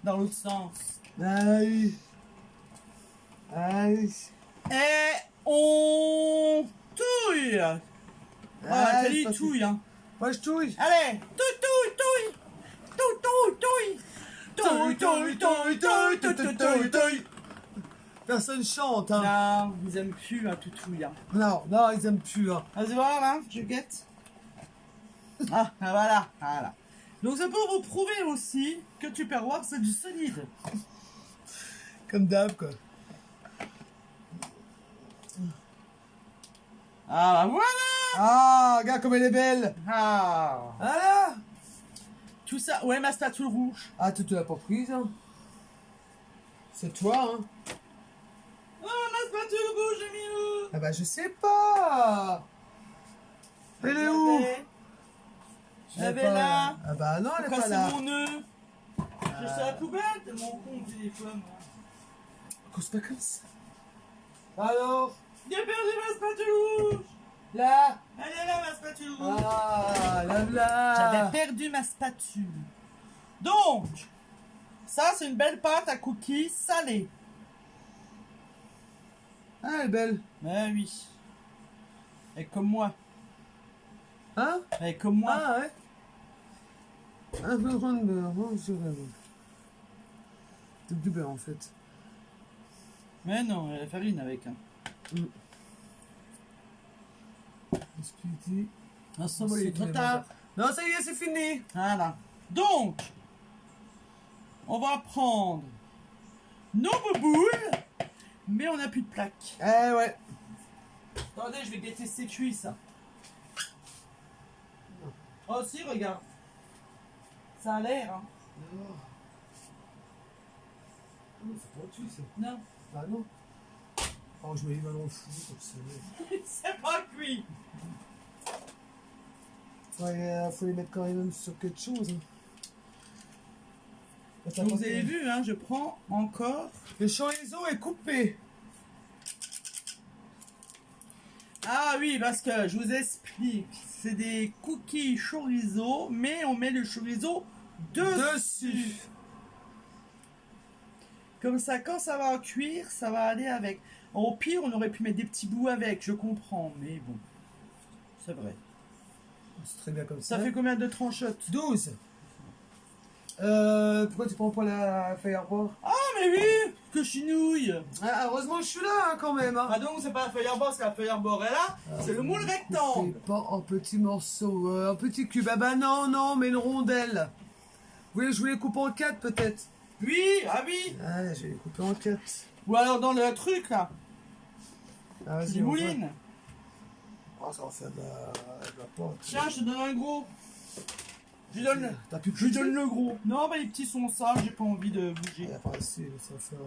Dans l'autre sens. Ah oui. Ah oui. Et on touille. Ah, t'as dit c'est touille, hein. Moi je touille. Allez, touille. Touille. Personne chante, hein. Non, ils aiment plus un toutouille, hein. Non, non, ils aiment plus, hein. Vas-y voir là, je guette. Ah, voilà. Donc c'est pour vous prouver aussi que Tupperware c'est du solide. Comme d'hab, quoi. Ah, voilà. Ah, regarde comme elle est belle. Ah. Voilà. Tout ça, ouais, ma spatule rouge. Ah, tu te l'as pas prise, hein. C'est toi, hein. Oh, ma spatule rouge, j'ai mis où? Ah bah, je sais pas. Elle est où? Je l'avais là. Ah bah non, elle est Pourquoi pas c'est là. mon nœud? Je suis à la poubelle, t'es mon con de téléphone. Cause pas comme ça. Alors, J'ai perdu ma spatule rouge. là. Elle est là, ma spatule rouge. Ah, là. J'avais perdu ma spatule. Donc, ça c'est une belle pâte à cookies salée. Ah, elle est belle. Ben oui. Et comme moi. Hein? Et comme moi. Ah, ouais. Un peu grand de beurre, bon, je rêve. C'est du beurre, en fait. Mais non, il y a la farine avec. Hein. Expliquer. Un symbole, il est trop tard. Non, ça y est, c'est fini. Voilà. Donc, on va prendre nos bouboules, mais on n'a plus de plaque. Eh ouais. Attendez, je vais guetter si c'est cuit, ça. Oh si, regarde. Ça a l'air, hein. C'est pas tu, ça. Non. Ah non. Oh, je mets les ballons au fou, comme ça. C'est pas cuit. Ouais, faut les mettre quand même sur quelque chose. Hein. Attends, Donc vous avez vu, hein, je prends encore. le chorizo est coupé. Ah oui, parce que je vous explique. C'est des cookies chorizo, mais on met le chorizo dessus. Comme ça, quand ça va cuire, ça va aller avec. Au pire, on aurait pu mettre des petits bouts avec, je comprends, mais bon. C'est vrai. C'est très bien comme ça. Ça fait combien de tranchottes? 12. Pourquoi tu prends pas la Fireball? Ah, mais oui, que chinouille. Ah, heureusement que je suis là, hein, quand même. Hein. Ah donc, c'est pas la Fireball, c'est la Fireball. Et là, c'est le moule rectangle. Coupez pas en petits morceaux, en petits cubes. Ah bah non, mais une rondelle. Vous voulez que je vous les coupe en 4 peut-être? Oui, ah oui. Ah, je vais les couper en 4. Ou alors dans le truc, là. Ah, vas-y, Du on va. mouline. Oh, ça va faire de la pâte. Tiens, je te donne un gros. Je donne, T'as plus je donne le gros. Non, bah les petits sont sales, j'ai pas envie de Il bouger. n'y a pas assez, ça va faire...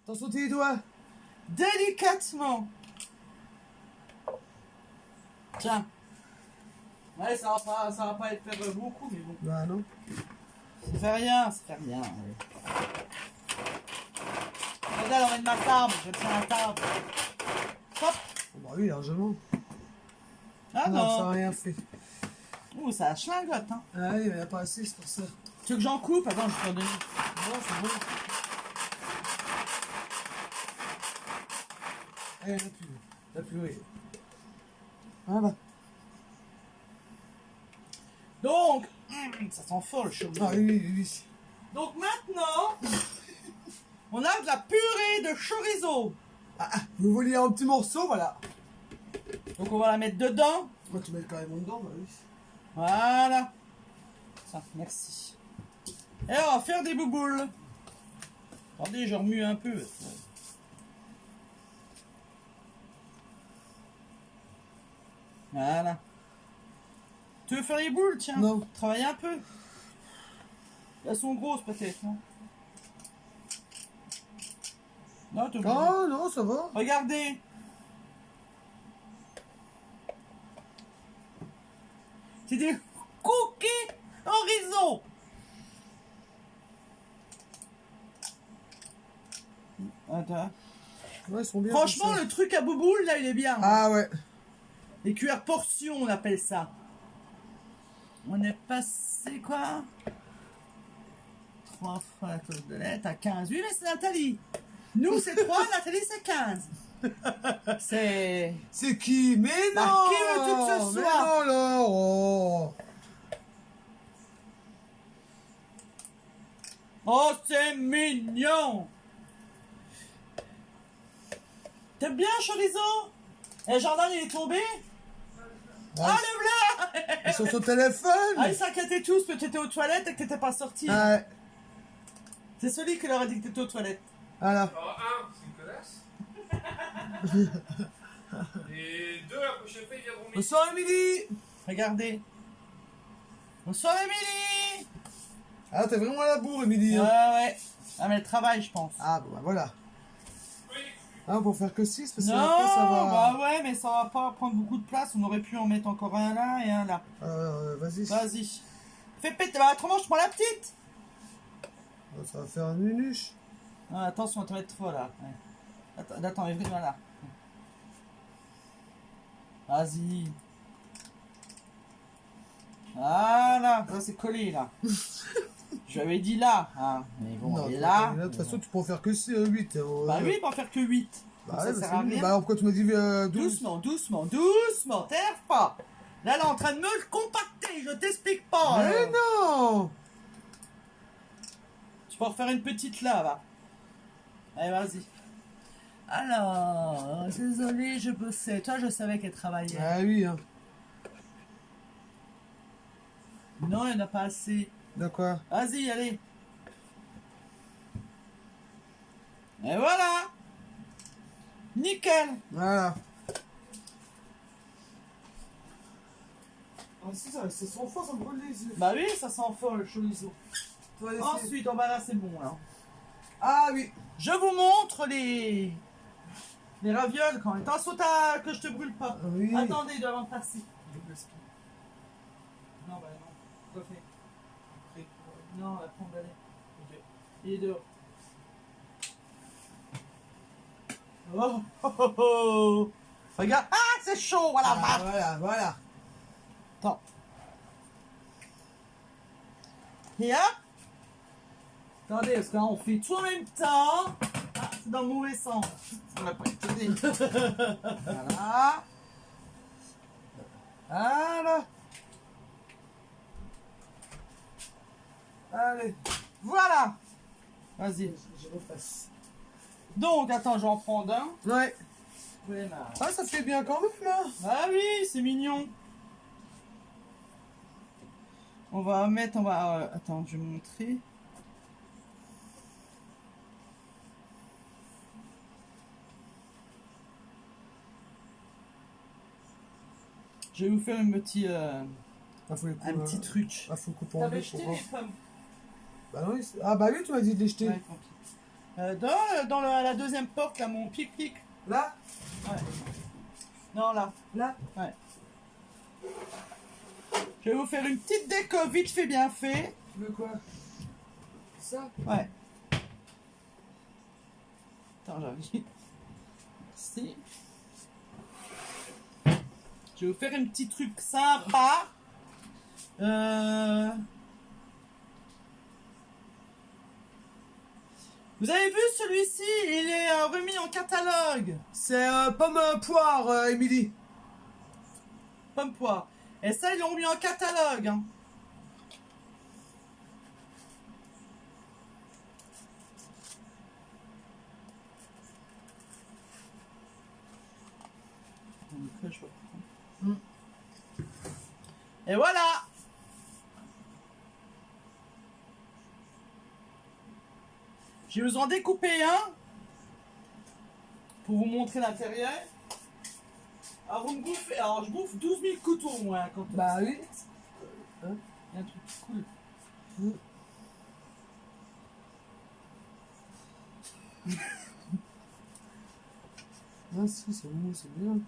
Attention tes doigts. Délicatement. Tiens. Ouais, ça va pas être faire beaucoup, mais bon. Bah non. Ça fait rien, ça fait rien. Ouais. Regarde, on met de ma table, je tiens la table. Hop. Bah oui, largement. Ah Non, ça non. n'a rien fait. Ouh, ça a chlingote, hein. Ah oui, mais il n'y a pas assez, c'est pour ça. Tu veux que j'en coupe? Attends, je vais te redonner. Non, c'est bon. Eh, il n'y en a plus. Il n'y a plus, oui. Voilà. Donc, ça sent fort le chorizo. Ah oui, oui, oui. Donc maintenant, on a de la purée de chorizo. Vous voulez un petit morceau, voilà. Donc on va la mettre dedans. Moi, tu mets carrément dedans, bah oui. Voilà. Ça, merci. Et on va faire des bouboules. Attendez, je remue un peu. Voilà. Tu veux faire les boules, tiens? Non. Travaille un peu. Elles sont grosses peut-être, non? Non, t'es obligé. Ah non, ça va. Regardez. C'est des cookies horizon. Attends. Ouais, ils sont bien. Franchement, comme ça. le truc à bouboule, là, il est bien. Ah ouais. Les cuillères portions, on appelle ça. On est passé quoi? 3 fois la cause de lettre à 15. Oui, mais c'est Nathalie. Nous, c'est 3, Nathalie, c'est 15. C'est... C'est qui? Mais non! Bah, qui veux-tu que ce Mais soit? non, là! Oh! Oh, c'est mignon! T'aimes bien, chorizo? Et Jordan, il est tombé? Ah, le blanc! Ils sont au téléphone! Ah, ils s'inquiétaient tous que t'étais aux toilettes et que t'étais pas sorti. Ouais. C'est celui qui leur a dit que t'étais aux toilettes. Voilà. Alors, un, c'est une connasse. Et deux, la prochaine fois, ils viendront midi. Bonsoir, Émilie! Regardez. Bonsoir, Émilie! Ah, t'es vraiment à la bourre, Émilie. Ouais, hein. ouais. Ah, mais elle travaille, je pense. Ah, bon, bah voilà. Oui. Ah, pour faire que 6, parce que Non, après, ça va. bah ouais, mais ça va pas prendre beaucoup de place. On aurait pu en mettre encore un là et un là. Vas-y. Vas-y. Fais péter. Bah, autrement, je prends la petite. Ça va faire un nunuche. Ah, attention, on va te mettre trop là. Ouais. Attends, voilà. Vas-y. Voilà, ça c'est collé là. Je lui avais dit là. Hein. Mais bon, Non, et de là. toute façon, tu peux en faire que 8. Bah oui, pas en faire que 8. Bah, ça ouais, sert bah, à c'est nul. rien. Bah, pourquoi tu m'as dit 12? Doucement, doucement, doucement, t'énerve pas. Là, elle est en train de me le compacter, je t'explique pas. Mais non! Tu peux en refaire une petite là, va. Allez, vas-y. Alors, désolé, je bossais. Toi, je savais qu'elle travaillait. Ah oui, hein. Non, il n'y en a pas assez. De quoi? Vas-y, allez. Et voilà. Nickel. Voilà. Ah, si, ça sent fort, ça me brûle les yeux. Bah oui, ça sent fort le chorizo. Tu vas laisser- Ensuite, on va là, c'est bon, là. Ah oui. Je vous montre les ravioles quand même. Attention que je te brûle pas. Oui. Attendez, ils doivent en passer. Non, bah non. Quoi fait? Non, elle prend d'aller. Ok. Il est dehors. Oh, oh, oh, oh. Regarde. Ah, c'est chaud, voilà. Ah, voilà, voilà. Attends. Et hop. Attendez, parce que là, on fait tout en même temps. Ah, c'est dans le mauvais sens. Ça va pas étonner. Voilà. Voilà. Allez. Voilà. Vas-y. Je repasse. Donc, attends, je vais en prendre un. Ouais. Voilà. Ah, ça fait bien quand même, hein. Ah oui, c'est mignon. On va mettre, attends, je vais montrer. Je vais vous faire un petit truc. Ah, faut couper en T'avais deux jeté pour voir. les pommes. Bah oui. Ah, bah oui, tu m'as dit de les jeter. Ouais, tranquille. Dans la deuxième porte, là, mon pic-pic. Là? Ouais. Non, là. Là? Ouais. Je vais vous faire une petite déco vite fait, bien fait. Tu veux quoi? Ça? Ouais. Attends, j'arrive. Merci. Je Je vais vous faire un petit truc sympa. Vous avez vu celui-ci, il est remis en catalogue. C'est pomme poire, Émilie. Pomme poire. Et ça, ils l'ont mis en catalogue. Hein. Et voilà. Je vais vous en découper un pour vous montrer l'intérieur. Alors, vous me bouffez, alors je bouffe 12 000 couteaux moi quand Bah oui. il y a un truc cool. Ah si, c'est mou, c'est bien.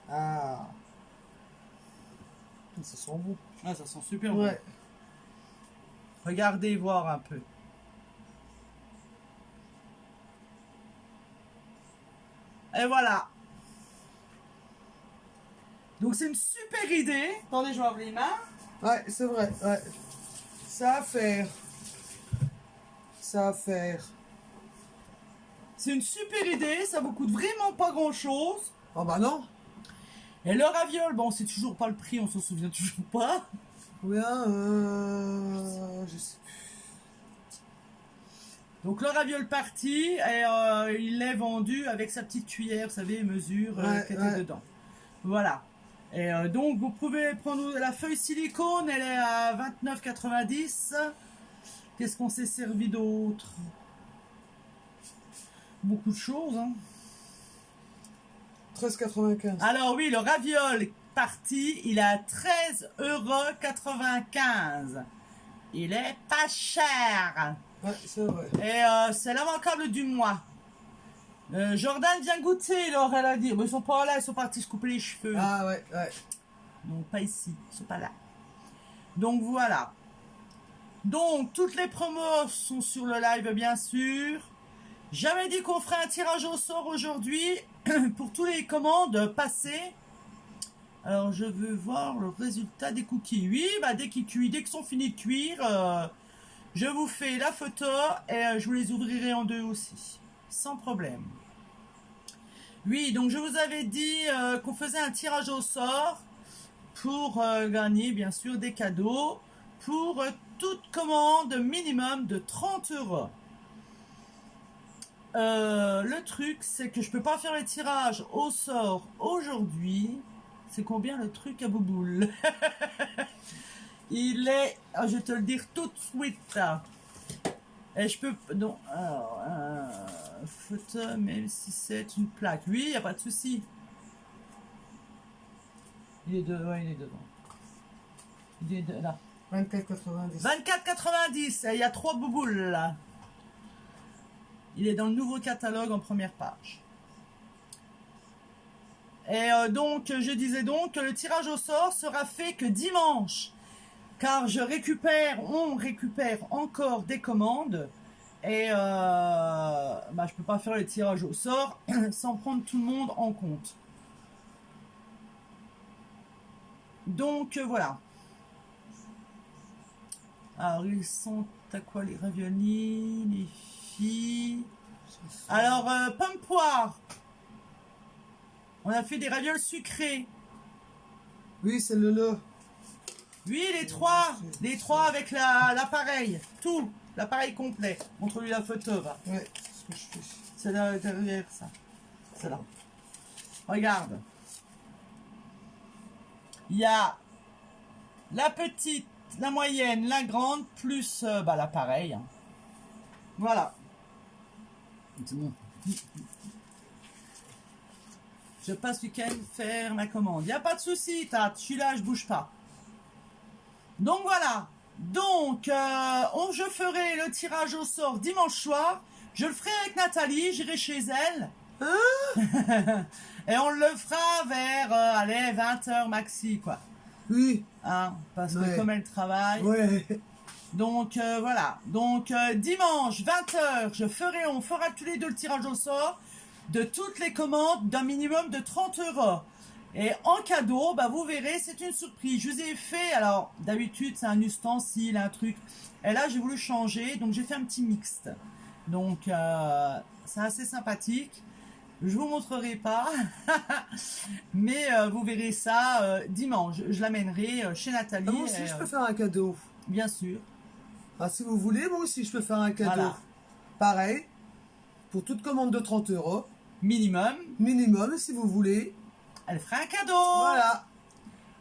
Ah. Ça sent bon. Ah, ça sent super bon. Ouais. Regardez voir un peu. Et voilà. Donc c'est une super idée. Attendez, je vais avoir les mains. Ouais, c'est vrai, ouais. Ça à faire. Ça à faire. C'est une super idée, ça vous coûte vraiment pas grand chose. Ah bah non. Et le raviol, bon, c'est toujours pas le prix, on s'en souvient toujours pas. Combien je sais plus. Donc le raviol parti, et il est vendu avec sa petite cuillère, vous savez, mesure qui était dedans. Voilà. Et donc vous pouvez prendre la feuille silicone, elle est à 29,90. Qu'est-ce qu'on s'est servi d'autre? Beaucoup de choses, hein. 13,95. Alors oui, le raviol parti, il est à 13,95 €. Il est pas cher. Ouais, c'est vrai. Et c'est l'immanquable du mois. Jordan vient goûter, alors elle a dit. Bon, ils sont pas là, ils sont partis se couper les cheveux. Ah ouais, ouais. Donc pas ici, ils sont pas là. Donc voilà. Donc toutes les promos sont sur le live bien sûr. J'avais dit qu'on ferait un tirage au sort aujourd'hui pour tous les commandes passées. Alors je veux voir le résultat des cookies. Oui, bah dès qu'ils sont finis de cuire, je vous fais la photo et je vous les ouvrirai en deux aussi. Sans problème. Oui, donc je vous avais dit qu'on faisait un tirage au sort pour gagner bien sûr des cadeaux pour toute commande minimum de 30 €. Le truc, c'est que je peux pas faire le tirage au sort aujourd'hui. C'est combien le truc à Bouboule? Il est... Ah, je vais te le dire tout de suite. Et je peux... Non, alors... photo, même si c'est une plaque. Oui, il n'y a pas de souci. Il est ouais, il est devant. Il est là. 24,90. 24,90. Et il y a 3 bouboules là. Il est dans le nouveau catalogue en première page. Et donc, je disais donc que le tirage au sort sera fait que dimanche. Car on récupère encore des commandes. Et bah, je peux pas faire le tirage au sort sans prendre tout le monde en compte. Donc, voilà. Alors, ils sont à quoi les raviolis, les filles? Alors, pomme poire. On a fait des ravioles sucrés. Oui, c'est le lot. Oui, les trois avec l'appareil. Tout, l'appareil complet. Montre-lui la photo, va. Ouais, c'est ce que je fais. C'est là derrière ça. C'est là. Regarde. Il y a la petite, la moyenne, la grande, plus bah, l'appareil. Hein. Voilà. C'est bon. Je passe le week-end faire ma commande. Il n'y a pas de souci, Tat. Je suis là, je bouge pas. Donc voilà. Donc, je ferai le tirage au sort dimanche soir. Je le ferai avec Nathalie. J'irai chez elle. Et on le fera vers, allez, 20h maxi, quoi. Oui. Hein, parce que Ouais. comme elle travaille. Ouais. Donc, voilà. Donc, dimanche, 20h, on fera tous les deux le tirage au sort de toutes les commandes d'un minimum de 30 €. Et en cadeau, bah, vous verrez, c'est une surprise. Je vous ai fait, alors d'habitude c'est un ustensile, un truc. Et là j'ai voulu changer, donc j'ai fait un petit mixte. Donc c'est assez sympathique. Je vous montrerai pas, mais vous verrez ça dimanche. Je l'amènerai chez Nathalie. Ah, moi aussi, je peux faire un cadeau. Bien sûr. Ah, si vous voulez, moi aussi, je peux faire un cadeau. Voilà. Pareil, pour toute commande de 30 €, Minimum, minimum, si vous voulez. elle fera un cadeau. Voilà.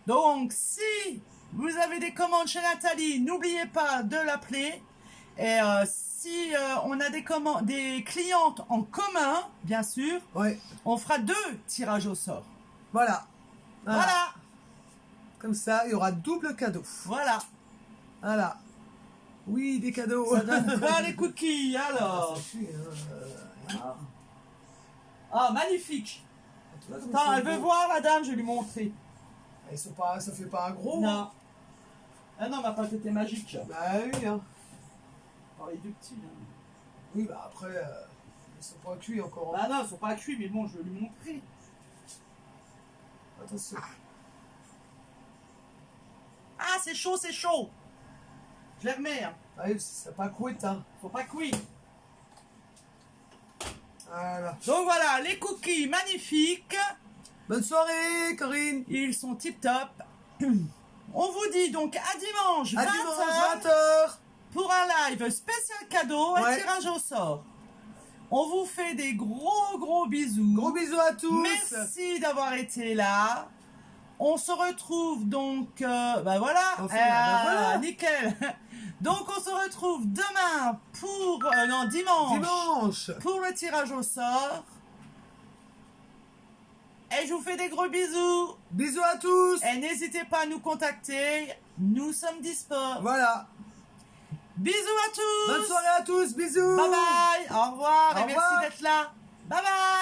Donc, si vous avez des commandes chez Nathalie, n'oubliez pas de l'appeler. Et si on a des clientes en commun, bien sûr, Ouais, on fera 2 tirages au sort. voilà. Voilà, Comme ça, il y aura double cadeau. voilà. Voilà. Oui, des cadeaux. Ça donne quoi les cookies alors? Ah, magnifique. Attends, elle veut voir la dame, je vais lui montrer. Ils sont pas, ça fait pas un gros. Non. Ah non, ma pâte était magique. Bah oui, hein. Oh, les 2 petits. Hein. Oui, bah après, ils sont pas cuits encore. Hein. Bah non, ils sont pas cuits, mais bon, je vais lui montrer. Attention. Ah, c'est chaud, c'est chaud. Je les remets. Hein. Ah oui, c'est pas cuit, hein. Faut pas cuire. Voilà. Donc voilà, les cookies magnifiques. Bonne soirée, Corinne. Ils sont tip top. On vous dit donc à dimanche, À 20 dimanche, h 20 h. pour un live spécial cadeau, un Ouais. tirage au sort. On vous fait des gros bisous. Gros bisous à tous. Merci d'avoir été là. On se retrouve donc, bah voilà, Enfin, bah voilà. nickel. Donc on se retrouve demain pour, non dimanche, pour le tirage au sort. Et je vous fais des gros bisous. Bisous à tous. Et n'hésitez pas à nous contacter, nous sommes dispo. Voilà. Bisous à tous. Bonne soirée à tous. Bisous. Bye bye, au revoir Au et revoir. merci d'être là. Bye bye.